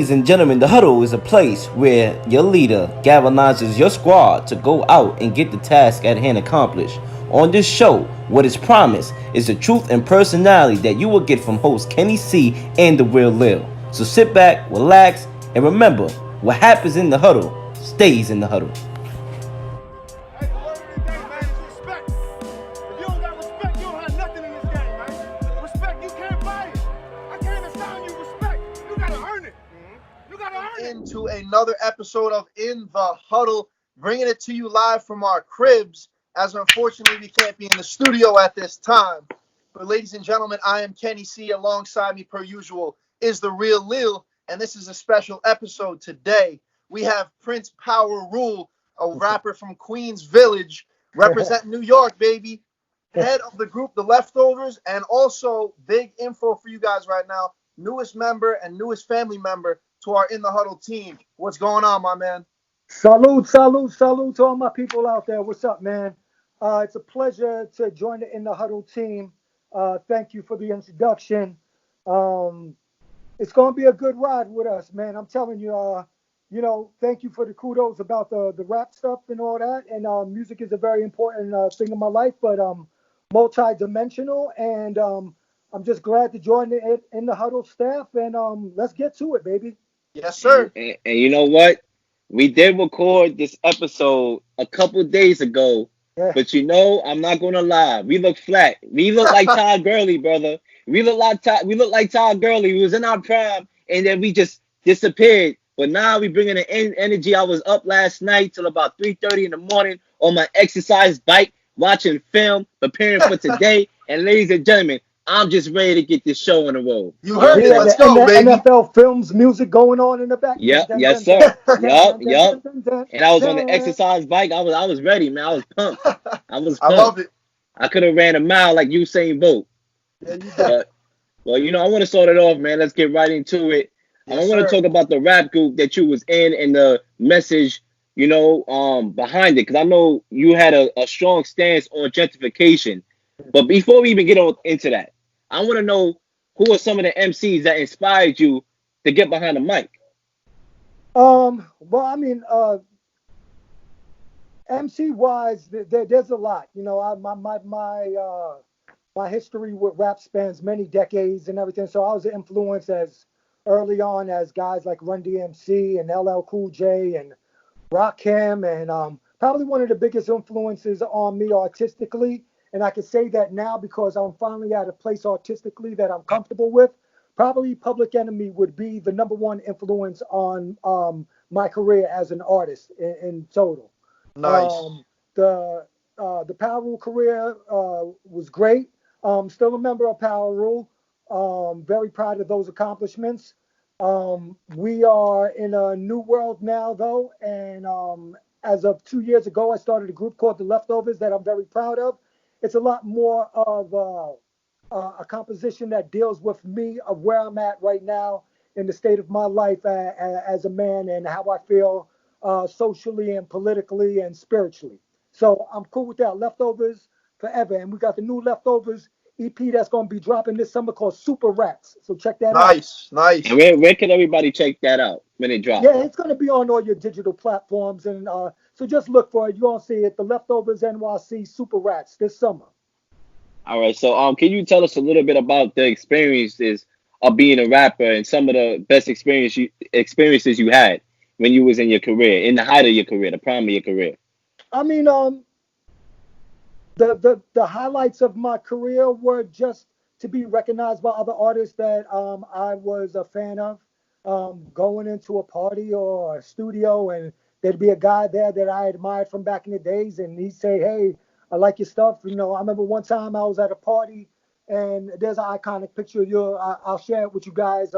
Ladies and gentlemen, the huddle is a place where your leader galvanizes your squad to go out and get the task at hand accomplished. On this show, what is promised is the truth and personality that you will get from host Kenny C and the Real Lil. So sit back, relax, and remember, what happens in the huddle stays in the huddle. Hey, the word of the day, man, is respect. If you don't got respect, you don't have nothing in this game, man. Respect, you can't buy it. I can't assign you respect. You gotta earn it. You gotta earn it. Into another episode of In The Huddle, bringing it to you live from our cribs, as unfortunately we can't be in the studio at this time. But ladies and gentlemen, I am Kenny C. Alongside me, per usual, is the Real Lil, and this is a special episode today. We have Prince Powerule, a rapper from Queens Village, representing New York, baby. Head of the group The Leftovers, and also big info for you guys right now. Newest member and newest family member to our In The Huddle team. What's going on, my man? Salute, salute, salute to all my people out there. What's up, man? It's a pleasure to join the In The Huddle team. Thank you for the introduction. It's going to be a good ride with us, man. I'm telling you, thank you for the kudos about the rap stuff and all that. And music is a very important thing in my life, but multi-dimensional. And I'm just glad to join the In The Huddle staff. And let's get to it, baby. Yes, sir. And you know what? We did record this episode a couple days ago, Yeah. but I'm not gonna lie. We look flat. We look like Todd Gurley, brother. We look like Todd Gurley. We was in our prime, and then we just disappeared. But now we bringing the energy. I was up last night till about 3:30 in the morning on my exercise bike, watching film, preparing for today. And ladies and gentlemen, I'm just ready to get this show on the road. You heard it. Let's the go, baby. NFL films music going on in the back. Yep, Dun, yes, dun, sir. dun, Yup, dun, yup. dun, dun, And I was on the dun. exercise bike. I was ready, man. I was pumped. I was I pumped. love it. I could have ran a mile like Usain Bolt. Yeah, you did. But, well, I want to start it off, man. Let's get right into it. Yes, I want to sir. talk about the rap group that you was in and the message, behind it. Because I know you had a strong stance on gentrification. But before we even get into that, I want to know who are some of the MCs that inspired you to get behind the mic. Well, I mean, MC wise, there's a lot. My history with rap spans many decades and everything. So I was influenced as early on as guys like Run DMC and LL Cool J and Rakim, and probably one of the biggest influences on me artistically. And I can say that now because I'm finally at a place artistically that I'm comfortable with. Probably Public Enemy would be the number one influence on my career as an artist in total. Nice. The Powerule career was great. Still a member of Powerule. Very proud of those accomplishments. We are in a new world now, though, and as of 2 years ago, I started a group called The Leftovers that I'm very proud of. It's a lot more of a composition that deals with me of where I'm at right now in the state of my life as a man and how I feel socially and politically and spiritually. So I'm cool with that. Leftovers forever. And we got the new Leftovers EP that's going to be dropping this summer called Super Rats. So check that out. Nice. And where can everybody check that out when it drops? Yeah, it's going to be on all your digital platforms. And so just look for it. You're going to see it. The Leftovers NYC Super Rats this summer. All right. So can you tell us a little bit about the experiences of being a rapper and some of the best experiences you had when you was in your career, in the height of your career, the prime of your career? I mean, the highlights of my career were just to be recognized by other artists that I was a fan of. Going into a party or a studio and there'd be a guy there that I admired from back in the days, and he'd say, "Hey, I like your stuff." I remember one time I was at a party and there's an iconic picture of you. I'll share it with you guys.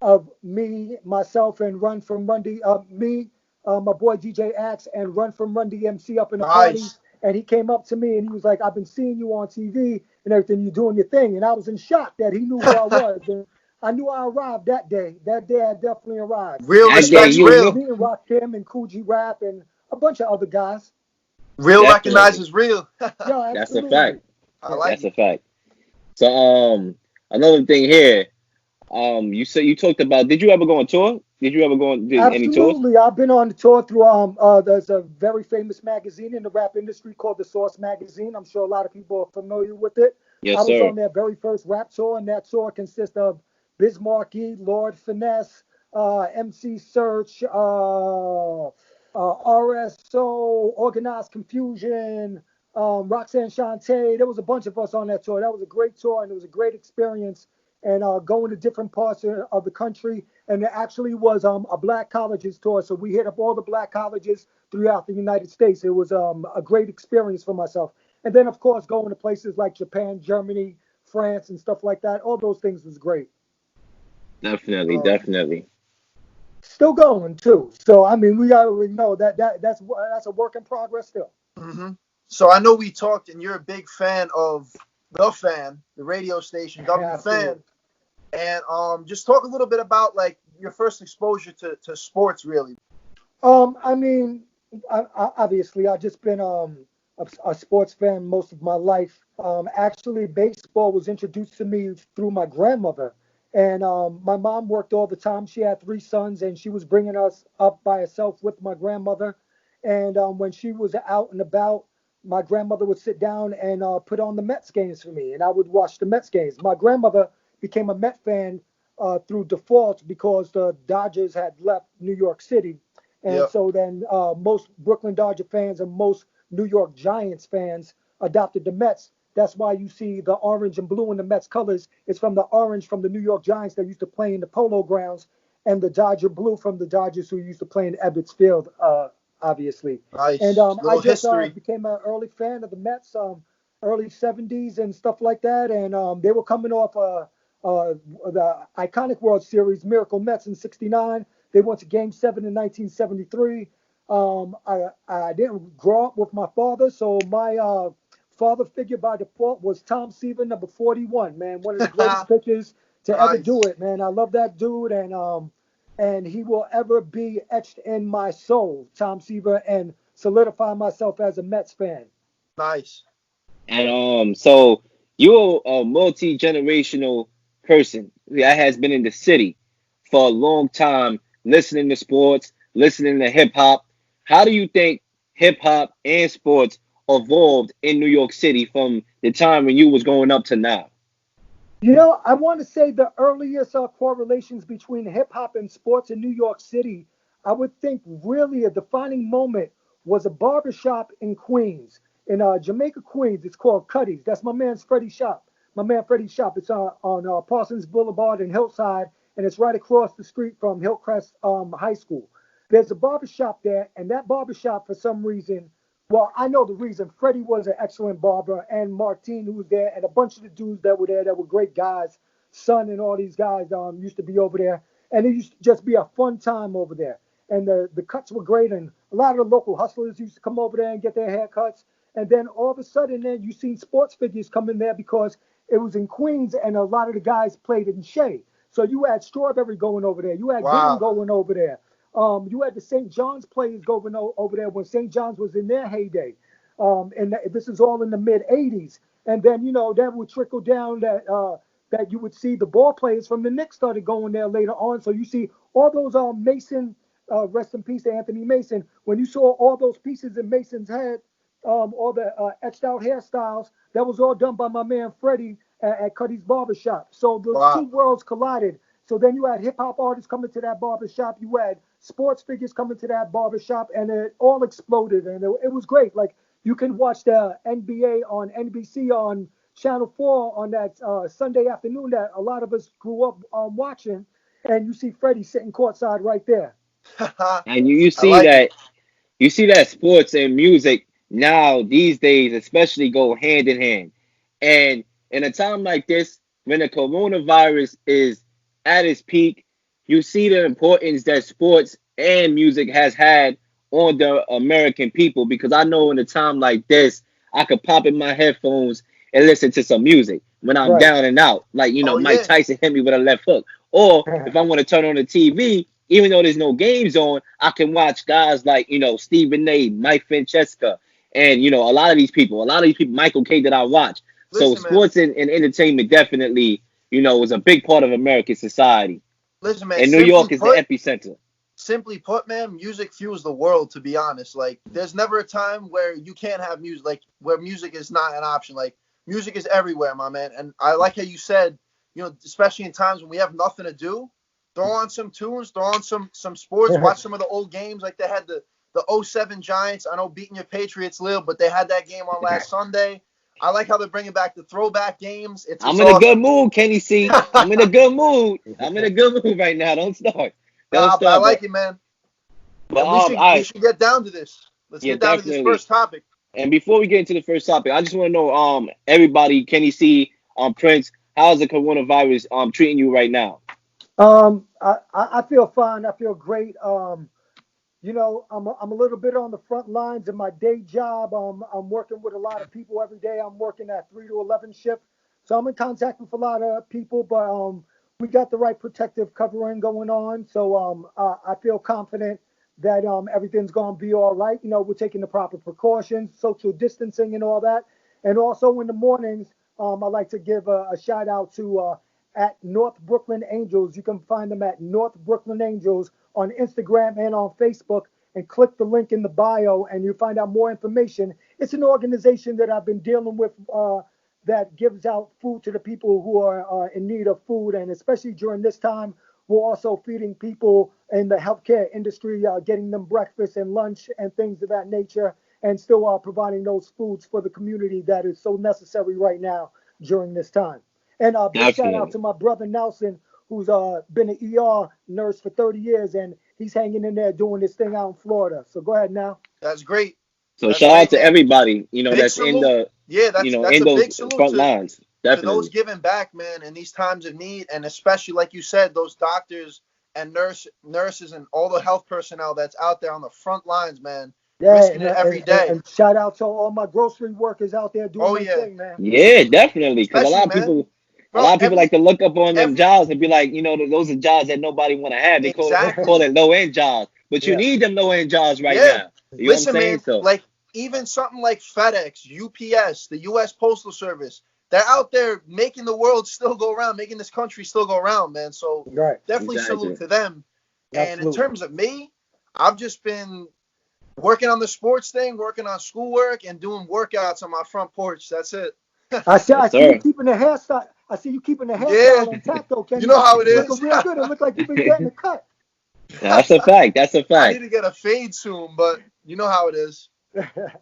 Of me, myself, and Run from Run D. My boy DJ Axe, and Run from Run DMC up in the party. Nice. And he came up to me and he was like, "I've been seeing you on TV and everything. You're doing your thing." And I was in shock that he knew who I was. And I knew I arrived that day. That day I definitely arrived. Real That respect's day you- real. Me and Rakim and Coogee Rap and a bunch of other guys. Real Definitely. recognizes real. Yeah, That's a absolutely. fact. I like That's it. a fact. So another thing here, You said you talked about. Did you ever go on tour? Did you ever go on did any tours? Absolutely. I've been on the tour through there's a very famous magazine in the rap industry called the Source Magazine. I'm sure a lot of people are familiar with it. I Yes, was sir. on their very first rap tour, and that tour consists of Biz Markie, Lord Finesse, MC Search, RSO, Organized Confusion, Roxanne Shante. There was a bunch of us on that tour. That was a great tour, and it was a great experience. And going to different parts of the country, and it actually was a black colleges tour. So we hit up all the black colleges throughout the United States. It was a great experience for myself. And then, of course, going to places like Japan, Germany, France, and stuff like that. All those things was great. Definitely, Um, definitely. Still going too. So I mean, we already know that's a work in progress still. mhm. So I know we talked, and you're a big fan of the Fan, the radio station, W Absolutely. Fan, and just talk a little bit about like your first exposure to sports, really. I mean, obviously, I've just been a sports fan most of my life. Actually, baseball was introduced to me through my grandmother, and my mom worked all the time. She had three sons, and she was bringing us up by herself with my grandmother. And when she was out and about, my grandmother would sit down and put on the Mets games for me, and I would watch the Mets games. My grandmother became a Met fan through default because the Dodgers had left New York City, and Yep. so then most Brooklyn Dodger fans and most New York Giants fans adopted the Mets. That's why you see the orange and blue in the Mets colors. It's from the orange from the New York Giants that used to play in the Polo Grounds, and the Dodger blue from the Dodgers who used to play in Ebbets Field, obviously. And Nice. I Little just history. became an early fan of the Mets, early '70s and stuff like that. And they were coming off the iconic World Series, Miracle Mets in '69. They went to Game 7 in 1973. I didn't grow up with my father, so my father figure by default was Tom Seaver, number 41, man. One of the greatest pitchers to ever do Nice. it, man. I love that dude, and he will ever be etched in my soul, Tom Seaver, and solidify myself as a Mets fan. Nice. And so you're a multi-generational person that has been in the city for a long time, listening to sports, listening to hip hop. How do you think hip hop and sports evolved in New York City from the time when you was growing up to now? You know, I want to say the earliest correlations between hip hop and sports in New York City, I would think really a defining moment was a barbershop in Queens, in Jamaica, Queens. It's called Cuddy's. That's my man's Freddie shop. My man Freddie's shop. It's on Parsons Boulevard in Hillside, and it's right across the street from Hillcrest High School. There's a barbershop there, and that barbershop, for some reason, well, I know the reason. Freddie was an excellent barber, and Martine, who was there, and a bunch of the dudes that were there that were great guys. Son and all these guys used to be over there, and it used to just be a fun time over there. And the cuts were great, and a lot of the local hustlers used to come over there and get their haircuts. And then all of a sudden, then you seen sports figures come in there because it was in Queens, and a lot of the guys played in Shea. So you had Strawberry going over there, you had Game Wow. going over there. You had the St. John's players going over there when St. John's was in their heyday. And this is all in the mid 80s. And then, that would trickle down that you would see the ball players from the Knicks started going there later on. So you see all those Mason, rest in peace to Anthony Mason. When you saw all those pieces in Mason's head, all the etched out hairstyles, that was all done by my man Freddie at Cuddy's Barbershop. So those two Wow. worlds collided. So then you had hip hop artists coming to that barbershop. You had sports figures coming to that barbershop, and it all exploded. And it was great. Like, you can watch the NBA on NBC on Channel 4 on that Sunday afternoon that a lot of us grew up watching, and you see Freddie sitting courtside right there. And you I see like it. that sports and music now these days especially go hand in hand. And in a time like this, when the coronavirus is at its peak, you see the importance that sports and music has had on the American people. Because I know in a time like this, I could pop in my headphones and listen to some music when I'm Right. down and out. Like, Oh Mike yeah. Tyson hit me with a left hook. Or if I want to turn on the TV, even though there's no games on, I can watch guys like, Stephen A, Mike Francesca, and a lot of these people, Michael K that I watch. So Listen, man. sports and entertainment definitely was a big part of American society. Listen, man. And New York is the epicenter. Simply put, man, music fuels the world. To be honest, like there's never a time where you can't have music, like where music is not an option. Like music is everywhere, my man. And I like how you said, especially in times when we have nothing to do, throw on some tunes, throw on some sports, watch some of the old games. Like they had the 07 Giants. I know beating your Patriots, Lil, but they had that game on last Sunday. I like how they're bringing back the throwback games. I'm in a good mood, Kenny C. I'm in a good mood. I'm in a good mood right now. Don't start. But I like it, man. But we should get down to this. Let's get down to this first topic. And before we get into the first topic, I just want to know, everybody, Kenny C, Prince, how's the coronavirus treating you right now? I feel fine. I feel great. I'm a little bit on the front lines in my day job. I'm working with a lot of people every day. I'm working at 3 to 11 shift, so I'm in contact with a lot of people. But we got the right protective covering going on, so I feel confident that everything's gonna be all right. We're taking the proper precautions, social distancing, and all that. And also in the mornings, I like to give a shout out to at North Brooklyn Angels. You can find them at North Brooklyn Angels on Instagram and on Facebook, and click the link in the bio and you find out more information. It's an organization that I've been dealing with that gives out food to the people who are in need of food. And especially during this time, we're also feeding people in the healthcare industry, getting them breakfast and lunch and things of that nature, and still providing those foods for the community that is so necessary right now during this time. And big shout out to my brother Nelson, who's been an ER nurse for 30 years, and he's hanging in there doing this thing out in Florida. So go ahead now. That's great. So shout out to everybody, that's salute. in the that's in a those big salute front lines. Definitely. To those giving back, man, in these times of need, and especially like you said, those doctors and nurses and all the health personnel that's out there on the front lines, man. Risking it every day. And shout out to all my grocery workers out there doing their thing, man. Yeah, definitely. Because a lot of people like to look up on them jobs and be like, those are jobs that nobody want to have. They call it low end jobs, but you need them low end jobs right now. You Listen, know what I'm saying? Man, like even something like FedEx, UPS, the U.S. Postal Service, they're out there making the world still go around, making this country still go around, man. So definitely salute to them. Absolutely. And in terms of me, I've just been working on the sports thing, working on schoolwork, and doing workouts on my front porch. That's it. I see you keeping the hairstyle. I see you keeping the hairstyle intact, though, Kenny. You know how it is. Looking real good. It looks like you've been getting a cut. That's a fact. That's a fact. I need to get a fade soon, but you know how it is.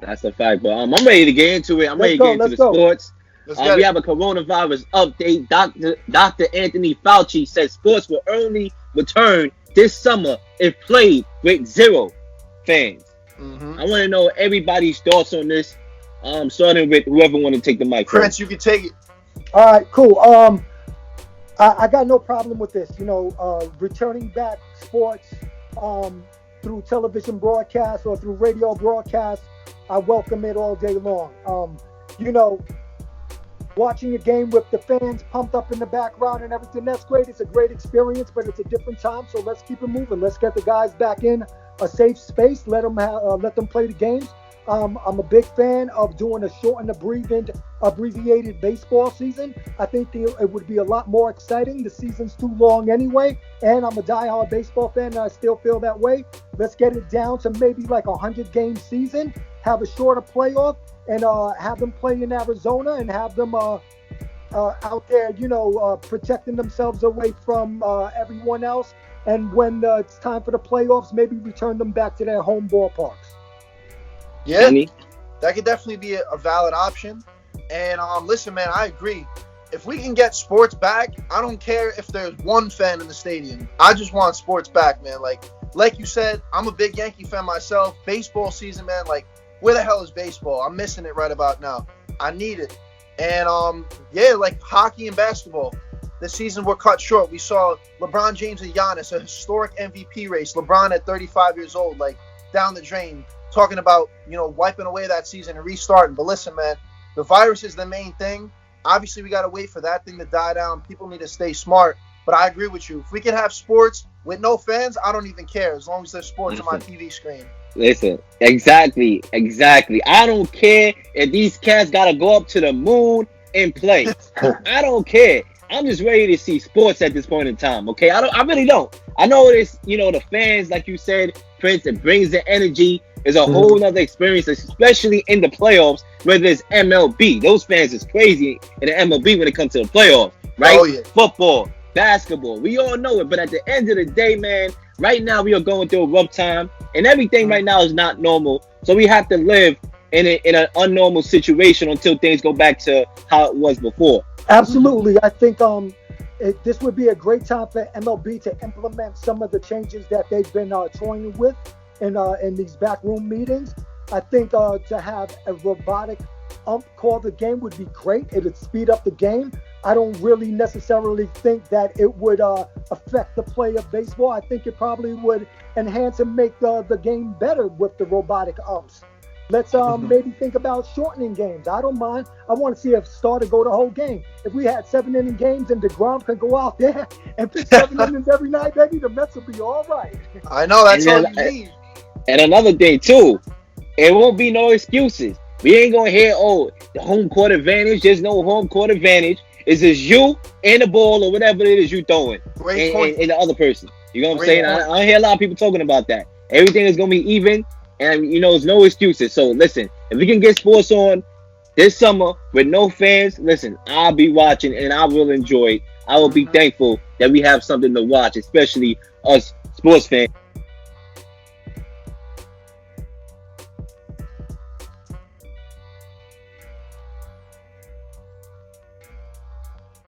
That's a fact. But I'm ready to get into it. I'm ready to get into the sports. We have a coronavirus update. Dr. Anthony Fauci says sports will only return this summer if played with 0 fans. Mm-hmm. I want to know everybody's thoughts on this. Starting with whoever want to take the mic. Prince, you can take it. All right, cool. I got no problem with this. Returning back sports through television broadcast or through radio broadcast, I welcome it all day long. Watching a game with the fans pumped up in the background and everything, that's great. It's a great experience, but it's a different time. So let's keep it moving. Let's get the guys back in a safe space. Let them play the games. I'm a big fan of doing a short and abbreviated baseball season. I think it would be a lot more exciting. The season's too long anyway, and I'm a diehard baseball fan, and I still feel that way. Let's get it down to maybe like 100-game season, have a shorter playoff, and have them play in Arizona and have them out there, protecting themselves away from everyone else. And when it's time for the playoffs, maybe return them back to their home ballparks. Yeah, that could definitely be a valid option. And listen, man, I agree. If we can get sports back, I don't care if there's 1 fan in the stadium. I just want sports back, man. Like you said, I'm a big Yankee fan myself. Baseball season, man, like where the hell is baseball? I'm missing it right about now. I need it. And like hockey and basketball. The season were cut short. We saw LeBron James and Giannis, a historic MVP race. LeBron at 35 years old, like down the drain, talking about, wiping away that season and restarting. But listen, man, the virus is the main thing. Obviously, we got to wait for that thing to die down. People need to stay smart. But I agree with you. If we can have sports with no fans, I don't even care, as long as there's sports on my TV screen. Listen, exactly. I don't care if these cats got to go up to the moon and play. I don't care. I'm just ready to see sports at this point in time. Okay, I really don't. I know it's, you know, the fans, like you said, Prince. It brings the energy. It's a whole nother experience, especially in the playoffs. Whether it's MLB, those fans is crazy in the MLB when it comes to the playoffs, right? Oh, yeah. Football, basketball, we all know it. But at the end of the day, man, right now we are going through a rough time, and everything right now is not normal. So we have to live in an unnormal situation until things go back to how it was before. Absolutely. I think this would be a great time for MLB to implement some of the changes that they've been toying with in these backroom meetings. I think to have a robotic ump call the game would be great. It would speed up the game. I don't really necessarily think that it would affect the play of baseball. I think it probably would enhance and make the game better with the robotic umps. Let's maybe think about shortening games. I don't mind. I want to see a starter go the whole game. If we had 7-inning games and DeGrom could go out there and pitch 7 innings every night, baby, the Mets will be all right. I know, that's all And you need. And another thing too, it won't be no excuses. We ain't gonna hear, oh, the home court advantage. There's no home court advantage. It's just you and the ball or whatever it is you throwing, Great point. and the other person. You know what I'm Great saying? point. I hear a lot of people talking about that. Everything is gonna be even, and you know, there's no excuses. So listen, if we can get sports on this summer with no fans, listen, I'll be watching and I will enjoy it. I will be thankful that we have something to watch, especially us sports fans.